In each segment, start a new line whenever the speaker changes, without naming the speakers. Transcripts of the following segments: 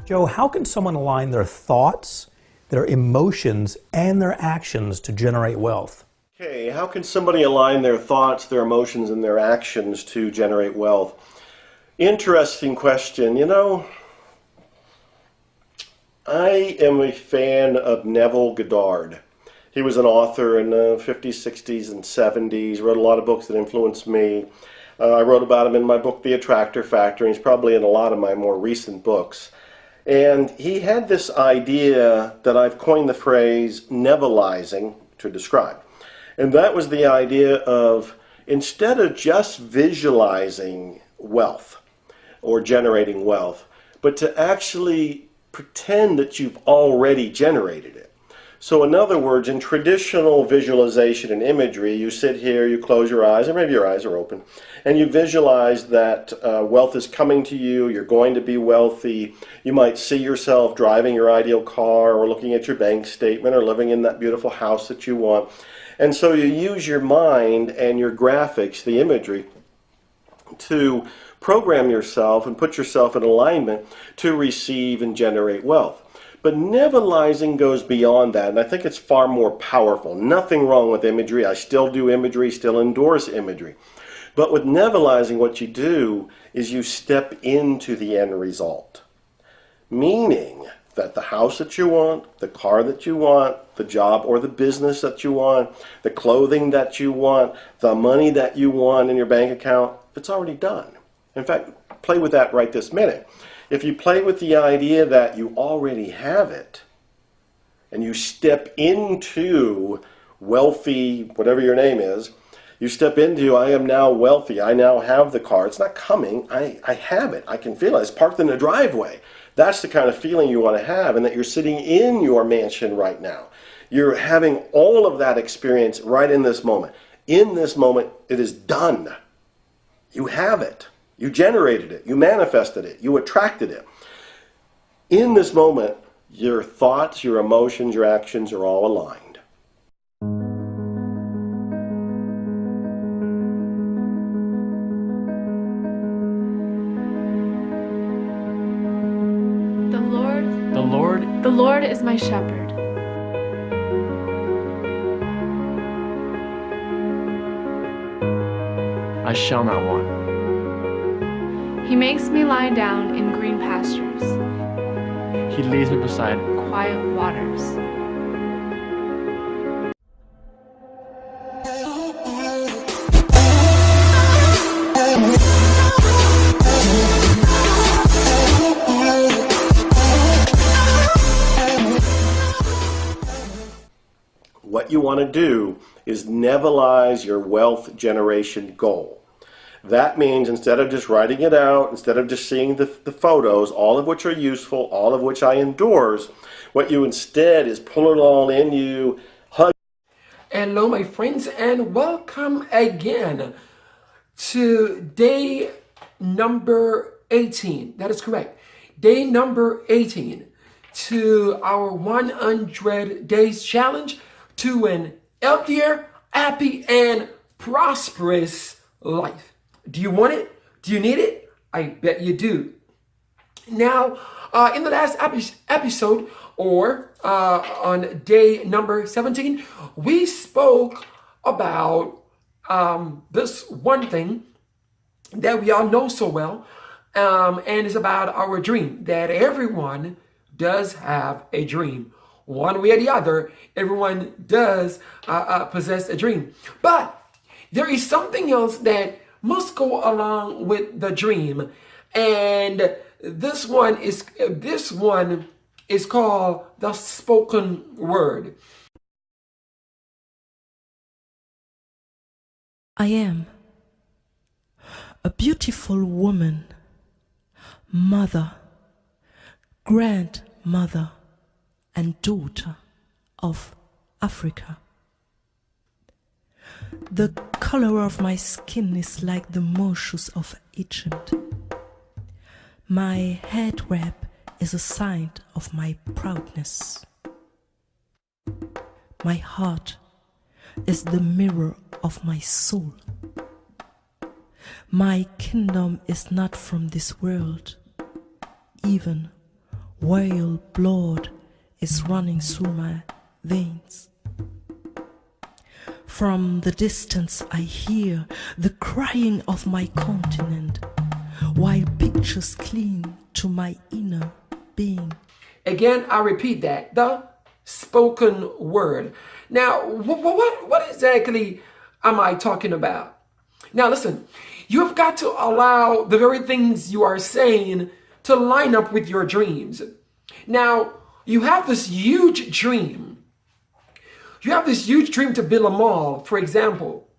Joe, how can someone align their thoughts, their emotions, and their actions to generate wealth?
Okay, how can somebody align their thoughts, their emotions, and their actions to generate wealth? Interesting question. You know, I am a fan of Neville Goddard. He was an author in the 50s, 60s, and 70s, wrote a lot of books that influenced me. I wrote about him in my book, The Attractor Factor, and he's probably in a lot of my more recent books. And he had this idea that I've coined the phrase Nevilleizing to describe. And that was the idea of, instead of just visualizing wealth or generating wealth, but to actually pretend that you've already generated it. So in other words, in traditional visualization and imagery, you sit here, you close your eyes, or maybe your eyes are open, and you visualize that wealth is coming to you, you're going to be wealthy. You might see yourself driving your ideal car, or looking at your bank statement, or living in that beautiful house that you want. And so you use your mind and your graphics, the imagery, to program yourself and put yourself in alignment to receive and generate wealth. But Nevilleizing goes beyond that, and I think it's far more powerful. Nothing wrong with imagery. I still do imagery, still endorse imagery. But with Nevilleizing, what you do is you step into the end result. Meaning that the house that you want, the car that you want, the job or the business that you want, the clothing that you want, the money that you want in your bank account, it's already done. In fact, play with that right this minute. If you play with the idea that you already have it, and you step into wealthy, whatever your name is, you step into, I am now wealthy, I now have the car. It's not coming, I have it, I can feel it. It's parked in the driveway. That's the kind of feeling you want to have, and that you're sitting in your mansion right now. You're having all of that experience right in this moment. In this moment, it is done. You have it. You generated it. You manifested it. You attracted it. In this moment, your thoughts, your emotions, your actions are all aligned.
The Lord is my shepherd.
I shall not want.
He makes me lie down in green pastures.
He leads me beside
Quiet waters.
What you want to do is Nevilleize your wealth generation goal. That means instead of just writing it out, instead of just seeing the photos, all of which are useful, all of which I endorse, what you instead is pull it all in you, hug.
Hello, my friends, and welcome again to day number 18. That is correct. Day number 18 to our 100 days challenge to an healthier, happy, and prosperous life. Do you want it? Do you need it? I bet you do. Now, in the last episode, or on day number 17, we spoke about this one thing that we all know so well, and it's about our dream, that everyone does have a dream. One way or the other, everyone does possess a dream. But there is something else that must go along with the dream, and this one is called the spoken word.
I am a beautiful woman, mother, grandmother, and daughter of Africa. The color of my skin is like the moshes of Egypt. My head wrap is a sign of my proudness. My heart is the mirror of my soul. My kingdom is not from this world, even while blood is running through my veins. From the distance I hear the crying of my continent, while pictures cling to my inner being.
Again, I repeat that, the spoken word. Now, what exactly am I talking about? Now listen, you've got to allow the very things you are saying to line up with your dreams. Now, you have this huge dream. You have this huge dream to build a mall, for example.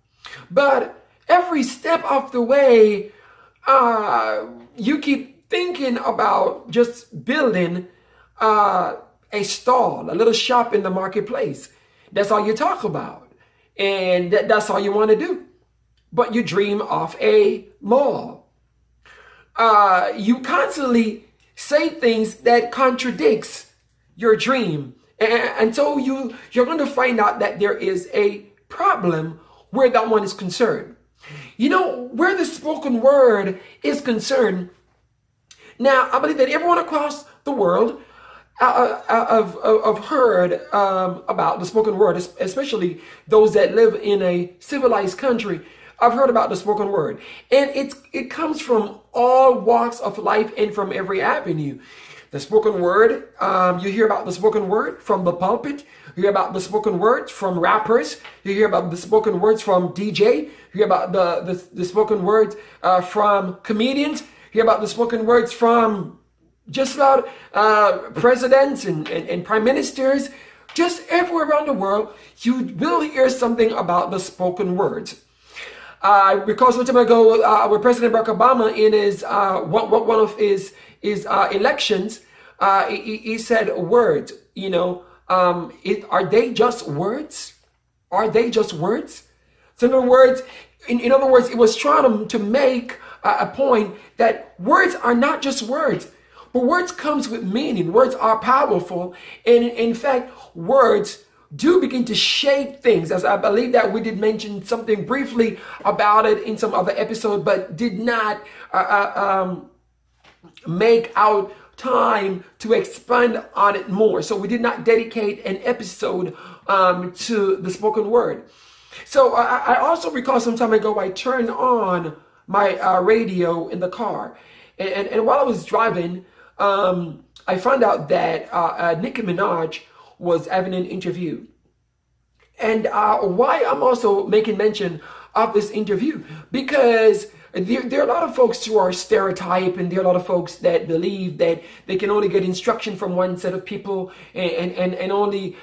But every step of the way, you keep thinking about just building a stall, a little shop in the marketplace. That's all you talk about. And that's all you want to do. But you dream of a mall. You constantly say things that contradicts your dream. And so you're going to find out that there is a problem where that one is concerned. You know, where the spoken word is concerned, now I believe that everyone across the world have heard about the spoken word, especially those that live in a civilized country. I've heard about the spoken word, and it comes from all walks of life and from every avenue. The spoken word, you hear about the spoken word from the pulpit. You hear about the spoken words from rappers. You hear about the spoken words from DJ. You hear about the spoken words from comedians. You hear about the spoken words from just about presidents and prime ministers. Just everywhere around the world, you will hear something about the spoken words. I recall some time ago with President Barack Obama in his one of his elections, he said words. You know, are they just words? Are they just words? So in other words, it was trying to make a point that words are not just words, but words comes with meaning. Words are powerful, and in fact, words do begin to shape things. As I believe that we did mention something briefly about it in some other episode, but did not make out time to expand on it more. So we did not dedicate an episode to the spoken word. So I also recall some time ago, I turned on my radio in the car. And while I was driving, I found out that Nicki Minaj was having an interview. And why I'm also making mention of this interview, because there are a lot of folks who are stereotyped, and there are a lot of folks that believe that they can only get instruction from one set of people and only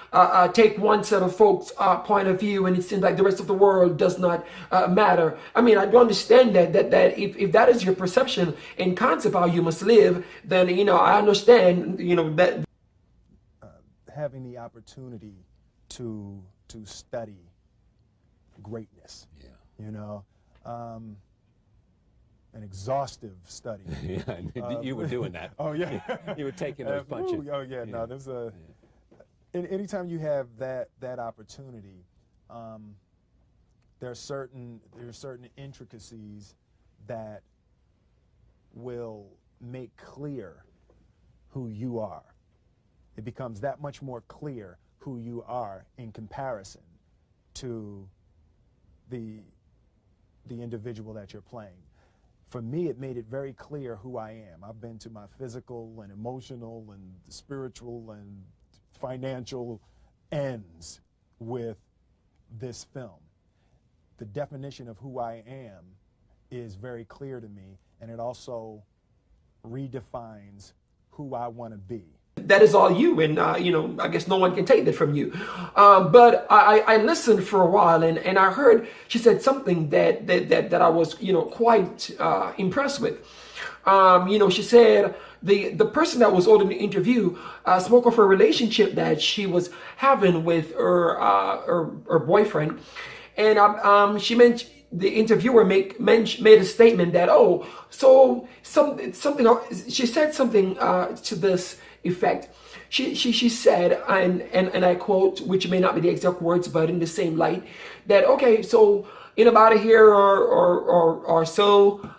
take one set of folks' point of view, and it seems like the rest of the world does not matter. I mean, I do understand that if that is your perception and concept how you must live, then, you know, I understand, you know, that
having the opportunity to study greatness, you know, an exhaustive study.
Yeah, you were doing that.
Oh yeah,
you were taking those punches.
Oh yeah, no, there's a. Anytime you have that opportunity, there are certain intricacies that will make clear who you are. It becomes that much more clear who you are in comparison to the individual that you're playing. For me, it made it very clear who I am. I've been to my physical and emotional and spiritual and financial ends with this film. The definition of who I am is very clear to me, and it also redefines who I want to be.
that is all you, and you know, I guess no one can take that from you. But I listened for a while, and I heard she said something that I was, you know, quite impressed with. You know, she said the person that was holding the interview spoke of her relationship that she was having with her boyfriend, and she mentioned. The interviewer made a statement that, oh, so something. She said something to this effect. She said, and I quote, which may not be the exact words, but in the same light, that okay, so in about a year or so,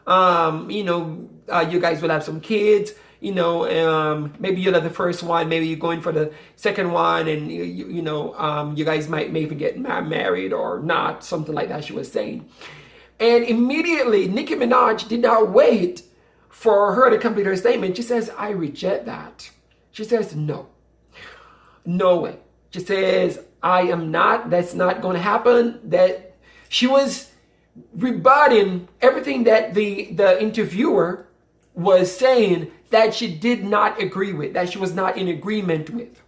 you know, you guys will have some kids. maybe you're not the first one, maybe you're going for the second one, and you guys might maybe get married or not, something like that she was saying. And immediately Nicki Minaj did not wait for her to complete her statement. She says, I reject that. She says, no way. She says, that's not going to happen. That she was rebutting everything that the interviewer was saying that she did not agree with, that she was not in agreement with.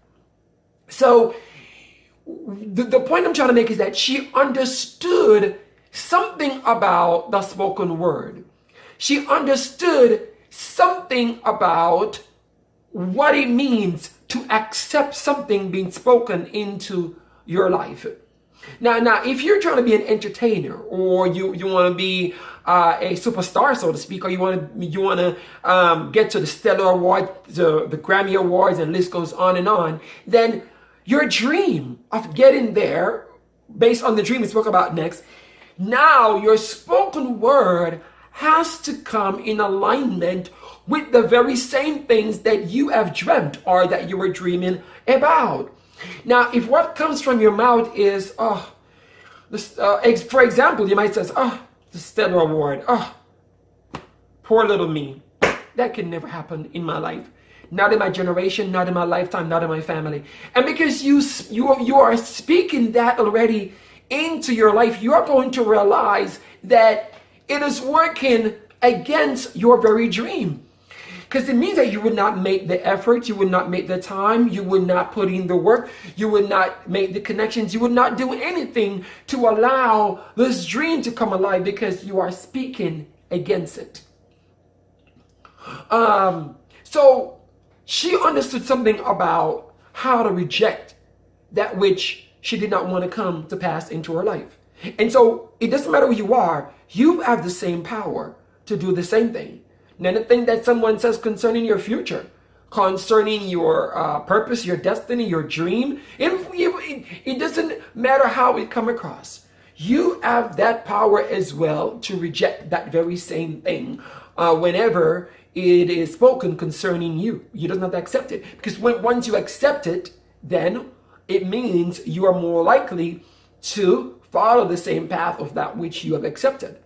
So the point I'm trying to make is that she understood something about the spoken word. She understood something about what it means to accept something being spoken into your life. Now, if you're trying to be an entertainer, or you want to be a superstar, so to speak, or you want to get to the Stellar Award, the Grammy Awards, and the list goes on, then your dream of getting there, based on the dream we spoke about next, now your spoken word has to come in alignment with the very same things that you have dreamt or that you were dreaming about. Now, if what comes from your mouth is, for example, you might say, the Stellar Award, poor little me. That can never happen in my life. Not in my generation, not in my lifetime, not in my family. And because you are speaking that already into your life, you are going to realize that it is working against your very dream. Because it means that you would not make the effort, you would not make the time, you would not put in the work, you would not make the connections, you would not do anything to allow this dream to come alive because you are speaking against it. So she understood something about how to reject that which she did not want to come to pass into her life. And so it doesn't matter who you are, you have the same power to do the same thing. Anything that someone says concerning your future, concerning your purpose, your destiny, your dream, it doesn't matter how it come across. You have that power as well to reject that very same thing whenever it is spoken concerning you. You don't have to accept it, because once you accept it, then it means you are more likely to follow the same path of that which you have accepted.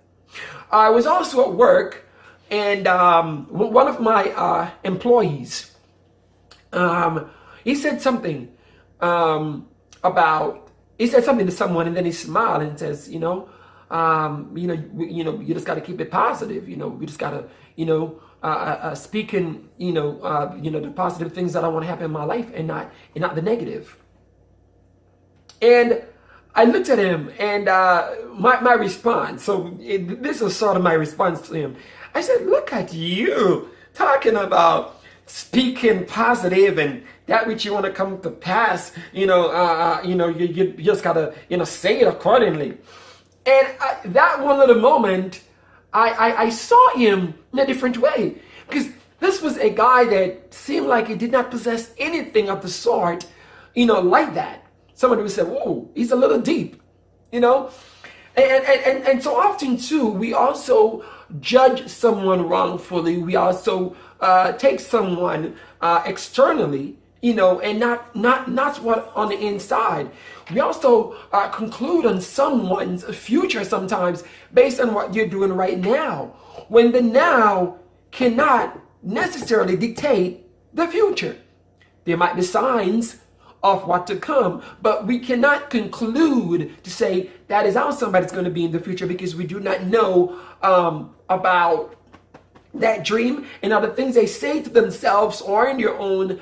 I was also at work, and one of my employees, he said something he said something to someone, and then he smiled and says, you just got to keep it positive. We just got to, speaking, the positive things that I want to happen in my life, and not the negative. And I looked at him, and my response, this is sort of my response to him. I said, look at you talking about speaking positive and that which you want to come to pass. You just gotta, say it accordingly. And that one little moment, I saw him in a different way, because this was a guy that seemed like he did not possess anything of the sort, like that. Somebody would say, whoa, he's a little deep, And so often too, we also judge someone wrongfully. We also take someone externally, and not what on the inside. We also conclude on someone's future sometimes based on what you're doing right now, when the now cannot necessarily dictate the future. There might be signs of what to come, but we cannot conclude to say that is how somebody's going to be in the future, because we do not know about that dream and other things they say to themselves, or in your own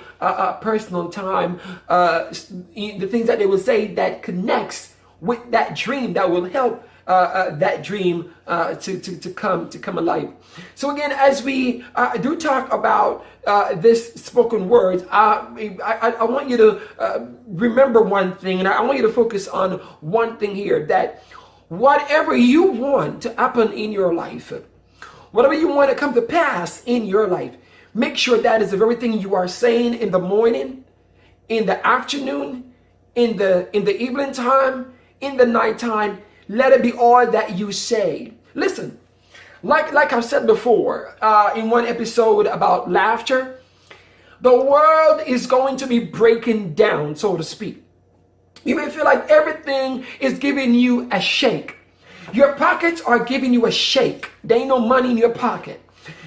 personal time, the things that they will say that connects with that dream, that will help that dream to come alive. So again, as we do talk about this spoken word, I want you to remember one thing, and I want you to focus on one thing here, that whatever you want to happen in your life, whatever you want to come to pass in your life, make sure that is the very thing you are saying in the morning, in the afternoon, in the evening time, in the nighttime. Let it be all that you say. Listen, Like I've said before in one episode about laughter, the world is going to be breaking down, so to speak. You may feel like everything is giving you a shake. Your pockets are giving you a shake. There ain't no money in your pocket.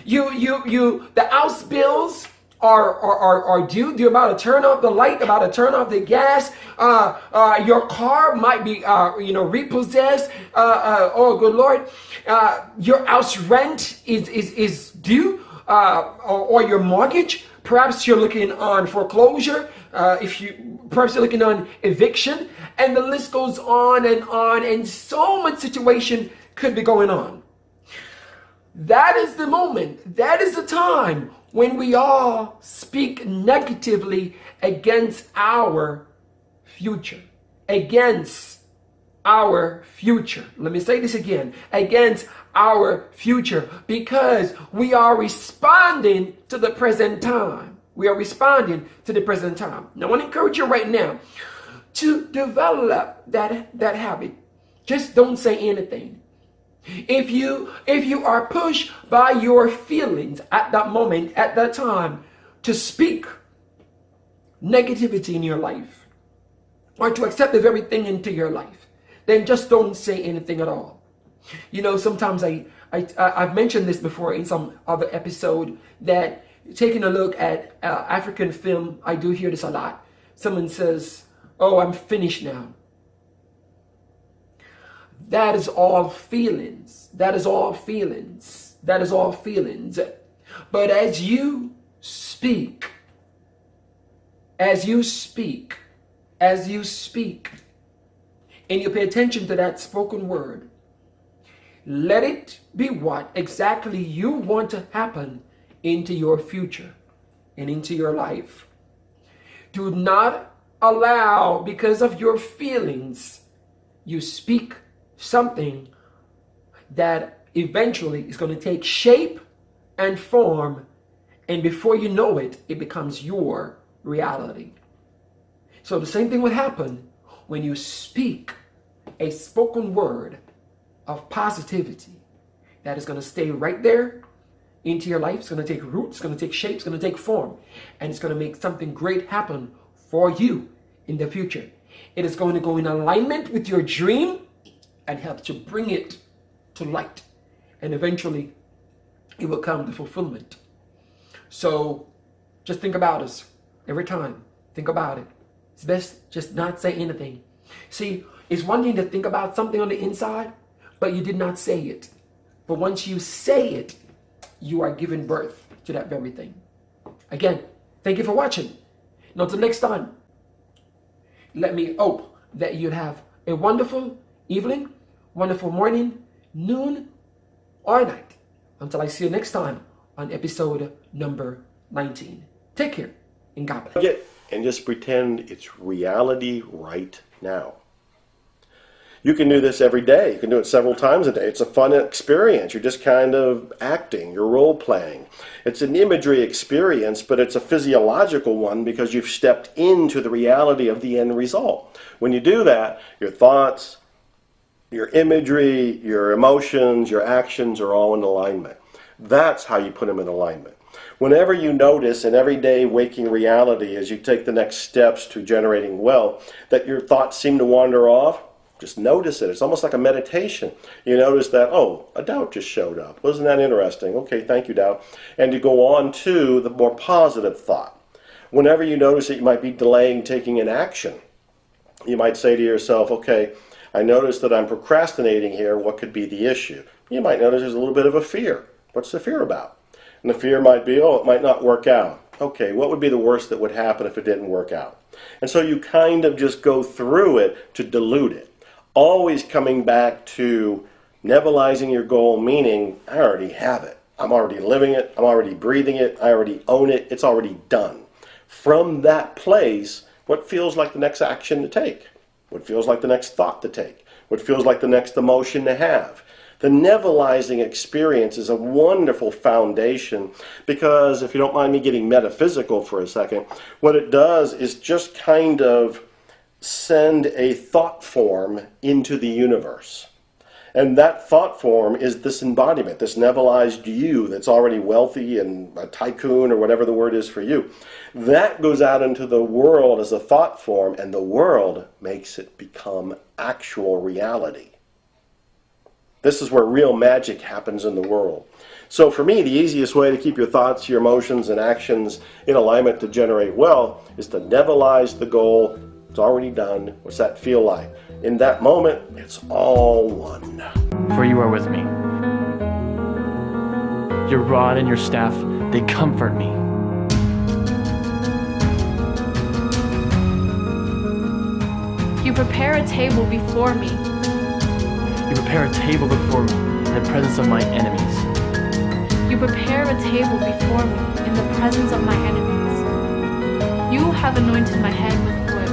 The house bills are due. You're about to turn off the light, about to turn off the gas. Your car might be, repossessed. Oh, good Lord. Your house rent is due, or your mortgage. Perhaps you're looking on foreclosure. Perhaps you're looking on eviction, and the list goes on, and so much situation could be going on. That is the moment. That is the time when we all speak negatively against our future. Against our future. Let me say this again. Against our future. Because we are responding to the present time. We are responding to the present time. Now, I want to encourage you right now to develop that habit. Just don't say anything. If you are pushed by your feelings at that moment, at that time, to speak negativity in your life, or to accept the very thing into your life, then just don't say anything at all. You know, sometimes I've mentioned this before in some other episode, that taking a look at African film, I do hear this a lot. Someone says, "Oh, I'm finished now." That is all feelings. That is all feelings. That is all feelings. But as you speak, and you pay attention to that spoken word, let it be what exactly you want to happen into your future and into your life. Do not allow, because of your feelings, you speak something that eventually is going to take shape and form, and before you know it, it becomes your reality. So the same thing would happen when you speak a spoken word of positivity that is going to stay right there into your life. It's going to take root, it's going to take shape, it's going to take form, and it's going to make something great happen for you in the future. It is going to go in alignment with your dream and help to bring it to light. And eventually, it will come to fulfillment. So, just think about us every time. Think about it. It's best just not say anything. See, it's one thing to think about something on the inside, but you did not say it. But once you say it, you are giving birth to that very thing. Again, thank you for watching. Now, until next time, let me hope that you'll have a wonderful evening, wonderful morning, noon, or night. Until I see you next time on episode number 19. Take care and God bless.
And just pretend it's reality right now. You can do this every day. You can do it several times a day. It's a fun experience. You're just kind of acting. You're role playing. It's an imagery experience, but it's a physiological one because you've stepped into the reality of the end result. When you do that, your thoughts, your imagery, your emotions, your actions are all in alignment. That's how you put them in alignment. Whenever you notice in everyday waking reality, as you take the next steps to generating wealth, that your thoughts seem to wander off, just notice it. It's almost like a meditation. You notice that, oh, a doubt just showed up. Wasn't that interesting? Okay, thank you, doubt. And you go on to the more positive thought. Whenever you notice that you might be delaying taking an action, you might say to yourself, okay, I notice that I'm procrastinating here. What could be the issue? You might notice there's a little bit of a fear. What's the fear about? And the fear might be, oh, it might not work out. Okay, what would be the worst that would happen if it didn't work out? And so you kind of just go through it to dilute it. Always coming back to nebulizing your goal, meaning I already have it. I'm already living it. I'm already breathing it. I already own it. It's already done. From that place, what feels like the next action to take? What feels like the next thought to take? What feels like the next emotion to have? The nebulizing experience is a wonderful foundation because, if you don't mind me getting metaphysical for a second, what it does is just kind of send a thought form into the universe. And that thought form is this embodiment, this Nevilleized you that's already wealthy and a tycoon or whatever the word is for you. That goes out into the world as a thought form, and the world makes it become actual reality. This is where real magic happens in the world. So for me, the easiest way to keep your thoughts, your emotions, and actions in alignment to generate wealth is to Nevilleize the goal. It's already done. What's that feel like? In that moment, it's all one.
For you are with me. Your rod and your staff, they comfort me.
You prepare a table before me.
You prepare a table before me in the presence of my enemies.
You prepare a table before me in the presence of my enemies. You have anointed my head with oil.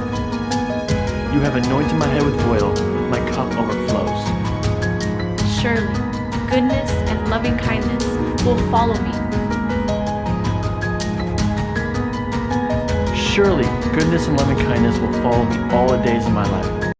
You have anointed my head with oil. My cup overflows.
Surely, goodness and loving kindness will follow me.
Surely, goodness and loving kindness will follow me all the days of my life.